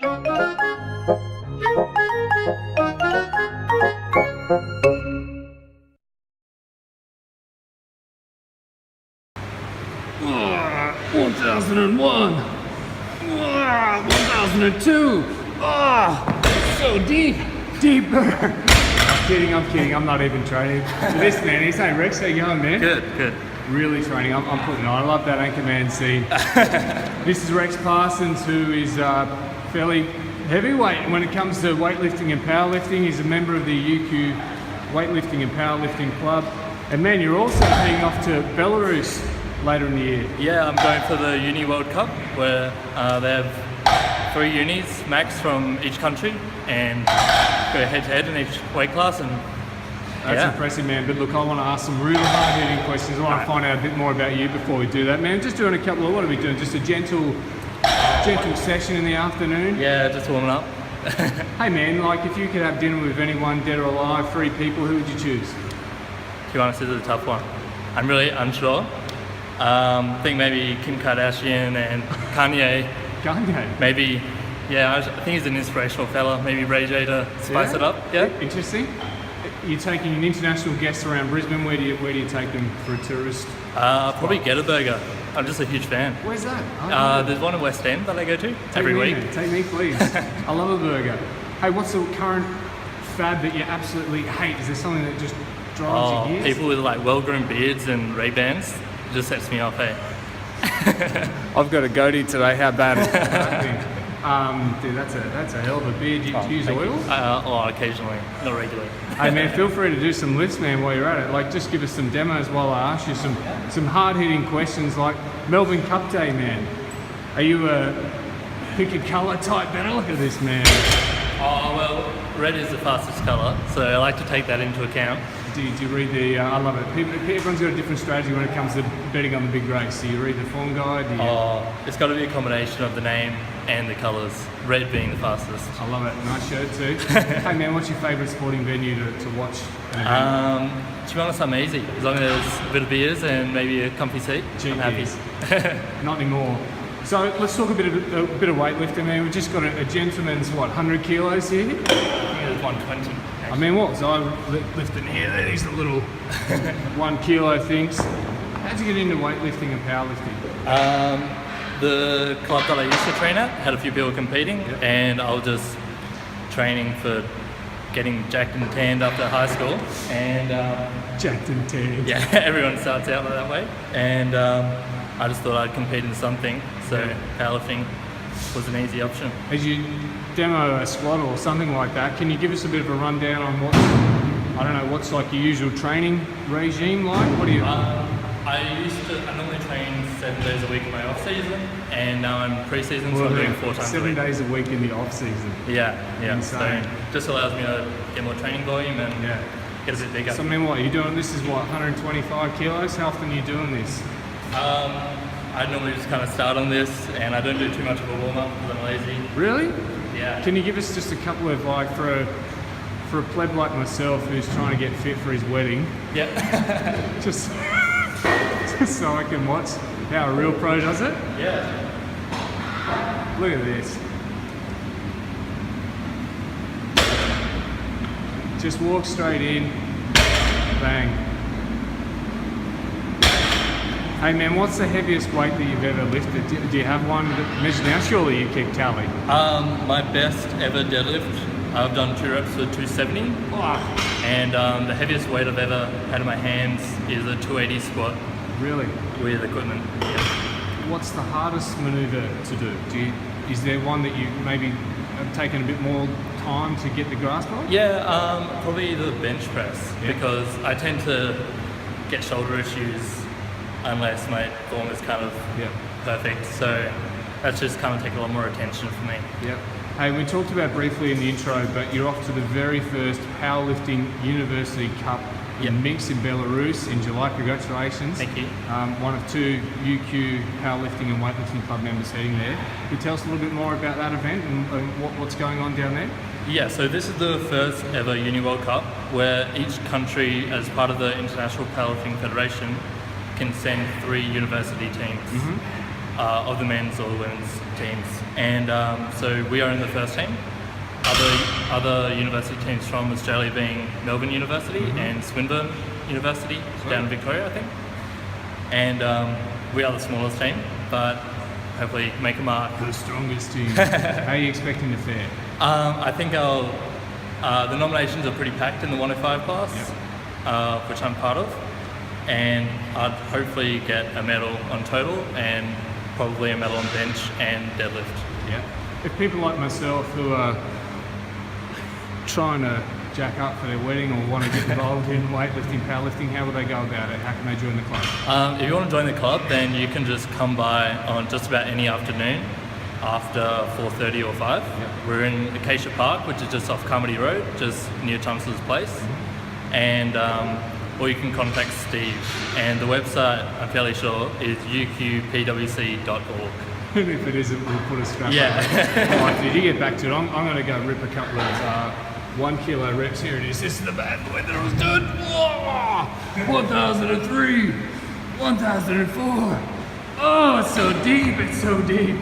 Oh, 1001. 1002. Oh, so deep. Deeper. I'm kidding. I'm not even training for this, man. He's saying, Rex, how you going, man? Good. Really training. I'm putting on. I love that Anchorman scene. This is Rex Parsons, who is fairly heavyweight when it comes to weightlifting and powerlifting. He's a member of the UQ Weightlifting and Powerlifting Club. And man, you're also heading off to Belarus later in the year. Yeah, I'm going for the Uni World Cup, where they have 3 unis max from each country and go head to head in each weight class. And that's impressive, man. But look, I want to ask some really hard-hitting questions. I want to find out a bit more about you before we do that, man. Just doing a couple of, what are we doing? Just a gentle session in the afternoon? Yeah, just warming up. Hey, man, like if you could have dinner with anyone, dead or alive, 3 people, who would you choose? To be honest, this is a tough one. I'm really unsure. I think maybe Kim Kardashian and Kanye. Kanye? Maybe, yeah, I think he's an inspirational fella. Maybe Ray J to spice it up. Yeah. Interesting. You're taking an international guest around Brisbane. Where do you take them for a tourist? Probably Get a Burger. I'm just a huge fan. Where's that? There's one in West End that I go to every week. Take me, please. I love a burger. Hey, what's the current fad that you absolutely hate? Is there something that just drives you gears? People with like well-groomed beards and Ray-Bans. It just sets me off, hey. I've got a goatee today. How bad is that? Dude, that's a hell of a beard. Do you use oil? Occasionally, not regularly. Hey man, feel free to do some lifts, man, while you're at it. Like, just give us some demos while I ask you some hard-hitting questions, like Melbourne Cup Day, man. Are you a pick a colour type better? Look at this, man. Oh well, red is the fastest colour, so I like to take that into account. Do you read the? I love it. Everyone's got a different strategy when it comes to betting on the big race. Do you read the form guide? It's got to be a combination of the name and the colours. Red being the fastest. I love it. Nice shirt too. Hey man, what's your favourite sporting venue to watch an event? To be honest, I'm easy. As long as there's a bit of beers and maybe a comfy seat, I'm happy. Not anymore. So let's talk a bit of weightlifting, man. We've just got a gentleman's 100 kilos here. I think it's 120. I mean, what was I lifting here? These are little 1 kilo things. How'd you get into weightlifting and powerlifting? The club that I used to train at had a few people competing, and I was just training for getting jacked and tanned after high school. And jacked and tanned. Yeah, everyone starts out that way. And I just thought I'd compete in something, so powerlifting was an easy option. As you demo a squat or something like that, can you give us a bit of a rundown on what's like your usual training regime like? What do you? I normally train 7 days a week in my off season, and now I'm pre-season, so I'm doing 4 times a week. 7 days a week in the off season. Yeah. Insane. So just allows me to get more training volume and get a bit bigger. So I mean, what are you doing? This is what, 125 kilos? How often are you doing this? I normally just kind of start on this, and I don't do too much of a warm-up because I'm lazy. Really? Yeah. Can you give us just a couple of, like, for a pleb like myself who's trying to get fit for his wedding? Yeah. just so I can watch how a real pro does it? Yeah. Look at this. Just walk straight in, bang. Hey man, what's the heaviest weight that you've ever lifted? Do you have one that measures now? Surely you keep tally. My best ever deadlift, I've done 2 reps for 270. Wow. And the heaviest weight I've ever had in my hands is a 280 squat. Really? With equipment. Yeah. What's the hardest maneuver to do? Is there one that you maybe have taken a bit more time to get the grasp of? Yeah, probably the bench press, because I tend to get shoulder issues unless my form is kind of perfect. So that's just kind of taken a lot more attention for me. Yep. Hey, we talked about briefly in the intro, but you're off to the very first Powerlifting University Cup in Minsk in Belarus in July. Congratulations. Thank you. One of 2 UQ Powerlifting and Weightlifting Club members heading there. Can you tell us a little bit more about that event and what's going on down there? Yeah, so this is the first ever Uni World Cup where each country, as part of the International Powerlifting Federation, can send 3 university teams. of the men's or the women's teams. And so we are in the first team. Other university teams from Australia being Melbourne University and Swinburne University down in Victoria, I think. And we are the smallest team, but hopefully make a mark. The strongest team. How are you expecting to fare? I think the nominations are pretty packed in the 105 class, which I'm part of. And I'd hopefully get a medal on total and probably a medal on bench and deadlift. Yeah. If people like myself who are trying to jack up for their wedding or want to get involved in weightlifting, powerlifting, how would they go about it? How can they join the club? If you want to join the club, then you can just come by on just about any afternoon after 4:30 or 5. We're in Acacia Park, which is just off Carmody Road, just near Chancellor's Place. And or you can contact Steve. And the website, I'm fairly sure, is uqpwc.org. And if it isn't, we'll put a strap on. Right, did you get back to it? I'm going to go rip a couple of 1 kilo reps. Here it is. This is the bad boy that I was doing. 1003, 1004. Oh, it's so deep. It's so deep.